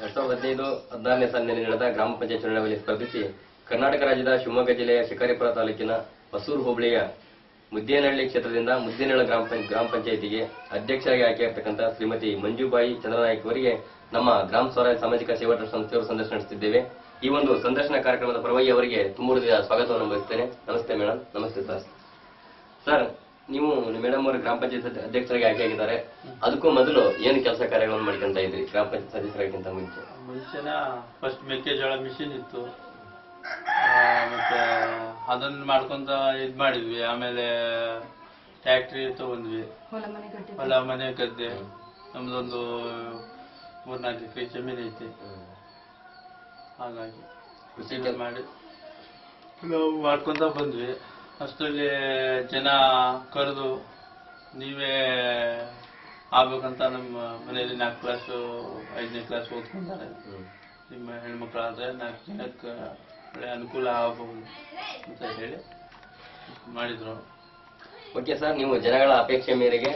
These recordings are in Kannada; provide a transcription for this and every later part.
2015-16ನೇ ಸಾಲಿನಲ್ಲಿ ನಡೆದ ಗ್ರಾಮ ಪಂಚಾಯತ್ ಚುನಾವಣೆಯಲ್ಲಿ ಸ್ಪರ್ಧಿಸಿ ಕರ್ನಾಟಕ ರಾಜ್ಯದ ಶಿವಮೊಗ್ಗ ಜಿಲ್ಲೆಯ ಶಿಕಾರಿಪುರ ತಾಲೂಕಿನ ಹೊಸೂರು ಹೋಬಳಿಯ ಮುದ್ದೇನಹಳ್ಳಿ ಕ್ಷೇತ್ರದಿಂದ ಮುದ್ದೇನಹಳ್ಳಿ ಗ್ರಾಮ ಪಂಚಾಯತಿಗೆ ಅಧ್ಯಕ್ಷರಾಗಿ ಆಯ್ಕೆಯಾಗತಕ್ಕಂಥ ಶ್ರೀಮತಿ ಮಂಜುಬಾಯಿ ಚಂದ್ರನಾಯ್ಕ ಅವರಿಗೆ ನಮ್ಮ ಗ್ರಾಮ ಸ್ವರಾಜ್ ಸಾಮಾಜಿಕ ಸೇವಾ ಟ್ರಸ್ಟ್ ಸಂಸ್ಥೆಯವರು ಸಂದರ್ಶನ ನಡೆಸುತ್ತಿದ್ದೇವೆ. ಈ ಒಂದು ಸಂದರ್ಶನ ಕಾರ್ಯಕ್ರಮದ ಪರವಾಗಿ ಅವರಿಗೆ ತುಂಬ ಹೃದಯ ಸ್ವಾಗತವನ್ನು ಬಯಸುತ್ತೇನೆ. ನಮಸ್ತೆ ಮೇಡಮ್. ನಮಸ್ತೆ ಸರ್. ಸರ್, ನೀವು ಮೇಡಮ್ ಅವರು ಗ್ರಾಮ ಪಂಚಾಯತ್ ಅಧ್ಯಕ್ಷರಾಗಿ ಆಯ್ಕೆಯಾಗಿದ್ದಾರೆ. ಅದಕ್ಕೂ ಮೊದಲು ಏನು ಕೆಲಸ ಕಾರ್ಯಗಳನ್ನು ಮಾಡ್ಕೊಂತ ಇದ್ರಿ ಗ್ರಾಮ ಪಂಚಾಯತ್ ಸದಸ್ಯರಾಗಿಂತ ಮುಂಚೆನ ಫಸ್ಟ್ ಮೆಕ್ಕೆಜೋಳ ಮಿಷಿನ್ ಇತ್ತು, ಮತ್ತೆ ಅದನ್ನ ಮಾಡ್ಕೊಂತ ಇದ್ ಮಾಡಿದ್ವಿ. ಆಮೇಲೆ ಟ್ಯಾಕ್ಟ್ರಿ ತಗೊಂಡ್ವಿ, ಹೊಲ ಮನೆ ಗದ್ದೆ. ನಮ್ದೊಂದು 3-4 ಎಕರೆ ಜಮೀನು ಐತಿ. ಹಾಗಾಗಿ ಕೃಷಿ ಮಾಡಿ ನಾವು ಮಾಡ್ಕೊಂತ ಬಂದ್ವಿ. ಅಷ್ಟರಲ್ಲಿ ಜನ ಕರೆದು ನೀವೇ ಆಗ್ಬೇಕಂತ ನಮ್ಮ ಮನೆಯಲ್ಲಿ 4 ಕ್ಲಾಸು 5ನೇ ಕ್ಲಾಸ್ ಓದ್ಕೊಂತಾರೆ. ನಿಮ್ಮ ಹೆಣ್ಮಕ್ಳಾದ್ರೆ 4 ಜನಕ್ಕೆ ಒಳ್ಳೆ ಅನುಕೂಲ ಆಗಬಹುದು ಅಂತ ಹೇಳಿ ಮಾಡಿದ್ರು. ಓಕೆ ಸರ್, ನೀವು ಜನಗಳ ಅಪೇಕ್ಷೆ ಮೇರೆಗೆ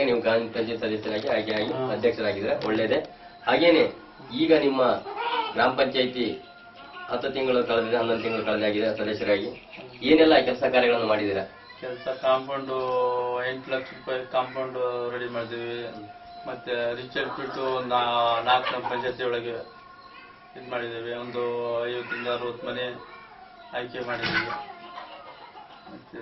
ನೀವು ಗ್ರಾಮ ಪಂಚಾಯತ್ ಸದಸ್ಯರಾಗಿ ಆಯ್ಕೆಯಾಗಿ ಅಧ್ಯಕ್ಷರಾಗಿದ್ರೆ ಒಳ್ಳೇದೇ. ಹಾಗೇನೆ ಈಗ ನಿಮ್ಮ ಗ್ರಾಮ ಪಂಚಾಯತಿ 10 ತಿಂಗಳು ಕಳೆದಿದೆ, 11 ತಿಂಗಳು ಕಳೆದಾಗಿದೆ ಸದಸ್ಯರಾಗಿ. ಏನೆಲ್ಲ ಕೆಲಸ ಕಾರ್ಯಗಳನ್ನು ಮಾಡಿದ್ದೀರಾ? ಕಾಂಪೌಂಡ್ 8 ಲಕ್ಷ ರೂಪಾಯಿ ಕಾಂಪೌಂಡ್ ರೆಡಿ ಮಾಡಿದ್ದೀವಿ. ಮತ್ತೆ ರಿಚರ್ಡ್ ಬಿಟ್ಟು 4 ನಮ್ಮ ಪಂಚಾಯತಿ ಒಳಗೆ ಇದು ಮಾಡಿದ್ದೇವೆ. ಒಂದು 50-60 ಮನೆ ಆಯ್ಕೆ ಮಾಡಿದ್ದೀವಿ. ಮತ್ತೆ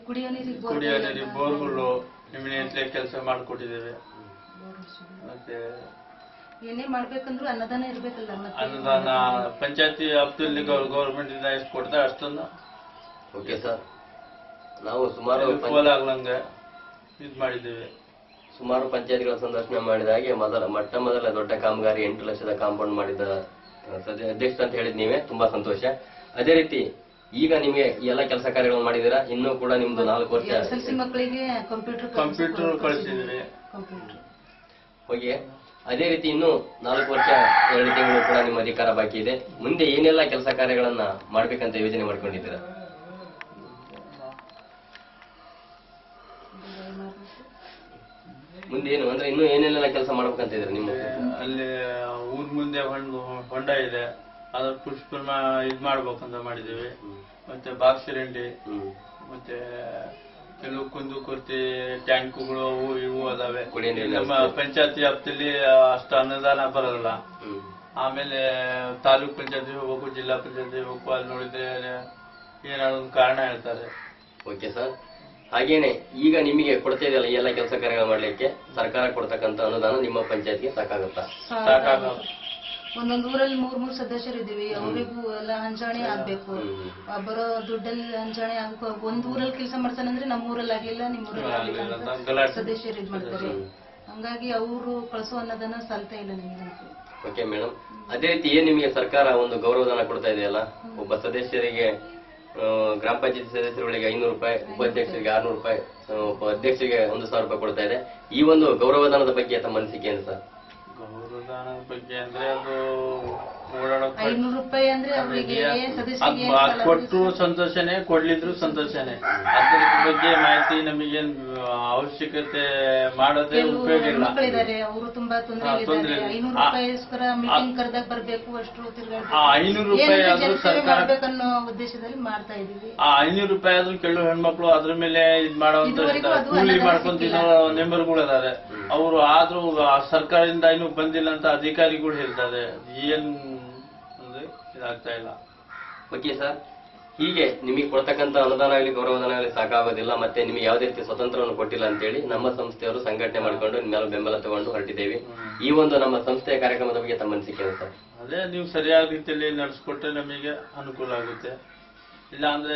ಕುಡಿಯೋ ನೀರಿಗೆ ಬೋರ್ಗಳು ಇಮಿಡಿಯೇಟ್ಲಿ ಕೆಲಸ ಮಾಡಿಕೊಟ್ಟಿದ್ದೇವೆ. ಮತ್ತೆ ಏನೇ ಮಾಡ್ಬೇಕಂದ್ರೂ ಅನ್ನದಾನ ಇರ್ಬೇಕಲ್ಲ. ಅನ್ನದಾನ ಪಂಚಾಯತಿ ವ್ಯಾಪ್ತಿಯಲ್ಲಿ ಗೌರ್ಮೆಂಟ್ ಇಂದ ಎಷ್ಟು ಕೊಡ್ತಾರೆ ಅಷ್ಟನ್ನು. ಓಕೆ ಸರ್, ನಾವು ಸುಮಾರು ಆಗ್ಲಂಗೆ ಇದು ಮಾಡಿದ್ದೇವೆ. ಸುಮಾರು ಪಂಚಾಯತ್ಗಳ ಸಂದರ್ಶನ ಮಾಡಿದ ಹಾಗೆ ಮೊದಲ ದೊಡ್ಡ ಕಾಮಗಾರಿ 8 ಲಕ್ಷದ ಕಾಂಪೌಂಡ್ ಮಾಡಿದ ಅಧ್ಯಕ್ಷ ಅಂತ ಹೇಳಿದ್ ನೀವೇ, ತುಂಬಾ ಸಂತೋಷ. ಅದೇ ರೀತಿ ಈಗ ನಿಮ್ಗೆ ಎಲ್ಲ ಕೆಲಸ ಕಾರ್ಯಗಳನ್ನು ಮಾಡಿದೀರಾ. ಇನ್ನೂ ಕೂಡ ನಿಮ್ದು 4 ವರ್ಷ ಮಕ್ಕಳಿಗೆ ಕಂಪ್ಯೂಟರ್ ಕಳಿಸಿದ್ದೀವಿ. ಹೋಗಿ ಅದೇ ರೀತಿ ಇನ್ನೂ 4 ವರ್ಷ 2 ತಿಂಗಳು ಕೂಡ ನಿಮ್ಮ ಅಧಿಕಾರ ಬಾಕಿ ಇದೆ. ಮುಂದೆ ಏನೆಲ್ಲ ಕೆಲಸ ಕಾರ್ಯಗಳನ್ನ ಮಾಡ್ಬೇಕಂತ ಯೋಜನೆ ಮಾಡ್ಕೊಂಡಿದ್ದೀರಾ? ಮುಂದೆ ಏನು ಅಂದ್ರೆ ಇನ್ನೂ ಏನೆಲ್ಲ ಕೆಲಸ ಮಾಡ್ಬೇಕಂತ ಇದ್ರೆ ನಿಮ್ಮ ಅಲ್ಲಿ ಊರ್ ಮುಂದೆ ಹೊಂಡ ಇದೆ, ಅದ್ರ ಪುಷ್ಪ ಇದ್ ಮಾಡ್ಬೇಕಂತ ಮಾಡಿದ್ದೀವಿ. ಮತ್ತೆ ಬಾಕ್ಸ್ ಚರಂಡಿ, ಮತ್ತೆ ಕೆಲವು ಕುಂದು ಕುರ್ತಿ ಟ್ಯಾಂಕ್ಗಳು ಅವು ಇವು ಅದಾವೆ. ನಮ್ಮ ಪಂಚಾಯತಿ ವ್ಯಾಪ್ತಿಯಲ್ಲಿ ಅಷ್ಟು ಅನುದಾನ ಬರಲ್ಲ. ಆಮೇಲೆ ತಾಲೂಕ್ ಪಂಚಾಯತಿ ಹೋಗ್ಬೇಕು, ಜಿಲ್ಲಾ ಪಂಚಾಯತಿ ಹೋಗ್ಬೇಕು. ಅಲ್ಲಿ ನೋಡಿದ್ರೆ ಏನಾದ್ರು ಒಂದು ಕಾರಣ ಹೇಳ್ತಾರೆ. ಓಕೆ ಸರ್, ಹಾಗೇನೆ ಈಗ ನಿಮಗೆ ಕೊಡ್ತಾ ಇದೆಯಲ್ಲ ಈ ಎಲ್ಲ ಕೆಲಸ ಕಾರ್ಯಗಳು ಮಾಡ್ಲಿಕ್ಕೆ ಸರ್ಕಾರ ಕೊಡ್ತಕ್ಕಂತ ಅನುದಾನ ನಿಮ್ಮ ಪಂಚಾಯತ್ಗೆ ಸಾಕಾಗುತ್ತಾ? ಒಂದೊಂದು ಊರಲ್ಲಿ 3 ಸದಸ್ಯರು ಇದ್ದೀವಿ. ಅವರಿಗೂ ಎಲ್ಲ ಹಂಚಾಣೆ ಆಗ್ಬೇಕು. ಬರೋ ದುಡ್ಡಲ್ಲಿ ಹಂಚಾಣೆ ಆಗ್ಬೇಕು. ಒಂದ್ ಊರಲ್ಲಿ ಕೆಲಸ ಮಾಡ್ತಾನಂದ್ರೆ ನಮ್ಮ ಊರಲ್ಲಿ ಆಗ್ಲಿಲ್ಲ, ನಿಮ್ಮ ಊರಲ್ಲಿ ಆಗ್ಲಿಲ್ಲ ಸದಸ್ಯರು ಇದ್ ಮಾಡ್ತಾರೆ. ಹಂಗಾಗಿ ಅವರು ಕಳಿಸೋ ಅನ್ನೋದನ್ನ ಸಾಲ್ತಾ ಇಲ್ಲ ನಿಮ್ಗೆ. ಓಕೆ ಮೇಡಮ್, ಅದೇ ರೀತಿ ಏನ್ ನಿಮಗೆ ಸರ್ಕಾರ ಒಂದು ಗೌರವಧನ ಕೊಡ್ತಾ ಇದೆಯಲ್ಲ, ಒಬ್ಬ ಸದಸ್ಯರಿಗೆ ಗ್ರಾಮ ಪಂಚಾಯತಿ ಸದಸ್ಯರುಗಳಿಗೆ 500 ರೂಪಾಯಿ, ಉಪಾಧ್ಯಕ್ಷರಿಗೆ 600 ರೂಪಾಯಿ, ಅಧ್ಯಕ್ಷರಿಗೆ 1,000 ರೂಪಾಯಿ ಕೊಡ್ತಾ ಇದೆ. ಈ ಒಂದು ಗೌರವಧನದ ಬಗ್ಗೆ ತಮ್ಮ ಅನಿಸಿಕೆ ಏನು ಸರ್? ಗೌರವಧನದ ಬಗ್ಗೆ ಅಂದ್ರೆ ಅದು 500 ರೂಪಾಯಿ ಅಂದ್ರೆ ಅವರಿಗೆ ಕೊಟ್ಟರು ಸಂತೋಷನೇ, ಕೊಡ್ಲಿದ್ರು ಸಂತೋಷನೇ. ಅದ್ರ ಬಗ್ಗೆ ಮಾಹಿತಿ ನಮಗೇನ್ ಅವಶ್ಯಕತೆ ಮಾಡೋದೇ ಉಪಯೋಗ ಇಲ್ಲ. ಅವರು ತುಂಬಾ ತೊಂದರೆ. 500 ರೂಪಾಯಿಗೋಸ್ಕರ ಮೀಟಿಂಗ್ ಕರೆದಾಗ ಬರ್ಬೇಕು, ಅಷ್ಟು 500 ರೂಪಾಯಿ ಆದ್ರೂ ಸರ್ಕಾರ ಅನ್ನೋ ಉದ್ದೇಶದಲ್ಲಿ ಮಾಡ್ತಾ ಇದೀವಿ. 500 ರೂಪಾಯಿ ಆದ್ರೂ ಕೆಲವು ಹೆಣ್ಮಕ್ಳು ಅದ್ರ ಮೇಲೆ ಇದ್ ಮಾಡೋಂತ ಕೂಲಿ ಮಾಡ್ಕೊಂತಿರೋ ಮೆಂಬರ್ಗಳು ಇದಾರೆ. ಅವರು ಆದ್ರೂ ಸರ್ಕಾರದಿಂದ ಇನ್ನೂ ಬಂದಿಲ್ಲ ಅಂತ ಅಧಿಕಾರಿಗಳು ಹೇಳ್ತಾರೆ. ಏನ್ ಅಂದ್ರೆ ಇದಾಗ್ತಾ ಇಲ್ಲ. ಓಕೆ ಸರ್, ಹೀಗೆ ನಿಮಗೆ ಕೊಡ್ತಕ್ಕಂಥ ಅನುದಾನ ಆಗಲಿ ಗೌರವಧನ ಆಗಲಿ ಸಾಕಾಗೋದಿಲ್ಲ, ಮತ್ತೆ ನಿಮಗೆ ಯಾವುದೇ ರೀತಿ ಸ್ವತಂತ್ರವನ್ನು ಕೊಟ್ಟಿಲ್ಲ ಅಂತೇಳಿ ನಮ್ಮ ಸಂಸ್ಥೆಯವರು ಸಂಘಟನೆ ಮಾಡಿಕೊಂಡು ನಿಮ್ಮ ಮೇಲೆ ಬೆಂಬಲ ತಗೊಂಡು ಹೊರಟಿದ್ದೇವೆ. ಈ ಒಂದು ನಮ್ಮ ಸಂಸ್ಥೆಯ ಕಾರ್ಯಕ್ರಮದ ಬಗ್ಗೆ ತಮ್ಮ ಅನಿಸಿಕೆ ಸರ್? ಅದೇ ನೀವು ಸರಿಯಾದ ರೀತಿಯಲ್ಲಿ ನಡೆಸ್ಕೊಟ್ರೆ ನಮಗೆ ಅನುಕೂಲ ಆಗುತ್ತೆ. ಇಲ್ಲ ಅಂದ್ರೆ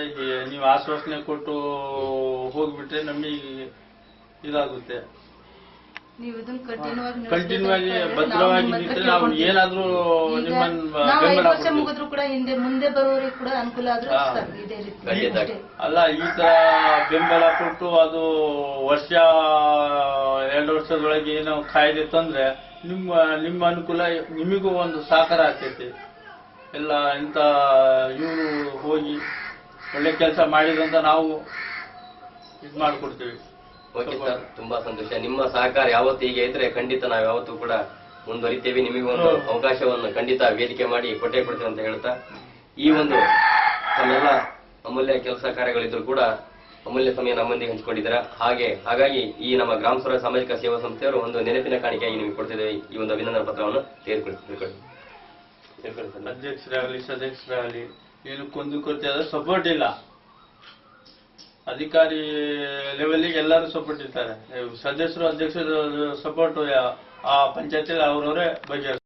ನೀವು ಆಶ್ವಾಸನೆ ಕೊಟ್ಟು ಹೋಗ್ಬಿಟ್ರೆ ನಮಗೆ ಇದಾಗುತ್ತೆ. ಕಂಟಿನ್ಯೂ ಆಗಿ ಭದ್ರವಾಗಿ ನಿಂತ್ರೆ ನಾವು ಏನಾದ್ರೂ ಮುಗಿದ್ರು ಕೂಡ ಮುಂದೆ ಬರೋರಿಗೆ ಕೂಡ ಅನುಕೂಲ ಆದ್ರೂ ಅಲ್ಲ. ಈ ತರ ಬೆಂಬಲ ಕೊಟ್ಟು ಅದು 1-2 ವರ್ಷದೊಳಗೆ ಏನೋ ಕಾಯ್ದೆ ತಂದ್ರೆ ನಿಮ್ಮ ಅನುಕೂಲ, ನಿಮಗೂ ಒಂದು ಸಹಕಾರ ಆಗ್ತೈತಿ. ಎಲ್ಲ ಇಂತ ಇವರು ಹೋಗಿ ಒಳ್ಳೆ ಕೆಲಸ ಮಾಡಿದ್ರಂತ ನಾವು ಇದು ಮಾಡ್ಕೊಡ್ತೀವಿ. ಓಕೆ ಸರ್, ತುಂಬಾ ಸಂತೋಷ. ನಿಮ್ಮ ಸಹಕಾರ ಯಾವತ್ತು ಹೀಗೆ ಇದ್ರೆ ಖಂಡಿತ ನಾವು ಯಾವತ್ತೂ ಕೂಡ ಮುಂದುವರಿತೇವೆ. ನಿಮಗೆ ಒಂದು ಅವಕಾಶವನ್ನು ಖಂಡಿತ ವೇದಿಕೆ ಮಾಡಿ ಕೊಟ್ಟೆ ಕೊಡ್ತೇವೆ ಅಂತ ಹೇಳ್ತಾ, ಈ ಒಂದು ತಮ್ಮೆಲ್ಲ ಅಮೂಲ್ಯ ಕೆಲಸ ಕಾರ್ಯಗಳಿದ್ರು ಕೂಡ ಅಮೂಲ್ಯ ಸಮಯ ನಮ್ಮೊಂದಿಗೆ ಹಂಚಿಕೊಂಡಿದ್ದೀರಾ. ಹಾಗಾಗಿ ಈ ನಮ್ಮ ಗ್ರಾಮ ಸ್ವರಾಜ್ ಸಾಮಾಜಿಕ ಸೇವಾ ಸಂಸ್ಥೆಯವರು ಒಂದು ನೆನಪಿನ ಕಾಣಿಕೆಯಾಗಿ ನಿಮಗೆ ಕೊಡ್ತಿದ್ದೇವೆ ಈ ಒಂದು ಅಭಿನಂದನಾ ಪತ್ರವನ್ನು ತೆಗೆದುಕೊಳ್ಳಿ. ಅಧ್ಯಕ್ಷರಾಗಲಿ ಸದಸ್ಯರಾಗಲಿ ಏನು ಕುಂದುಕೊರತೆ ಆದ್ರೆ ಸಪೋರ್ಟ್ ಇಲ್ಲ. ಅಧಿಕಾರಿ ಲೆವೆಲ್ಗೆ ಎಲ್ಲರೂ ಸಪೋರ್ಟ್ ಇರ್ತಾರೆ. ಸದಸ್ಯರು ಅಧ್ಯಕ್ಷರು ಸಪೋರ್ಟ್ ಆ ಪಂಚಾಯತಿಯಲ್ಲಿ ಅವರವರೇ ಬಗೆಹರಿಸ್ತಾರೆ.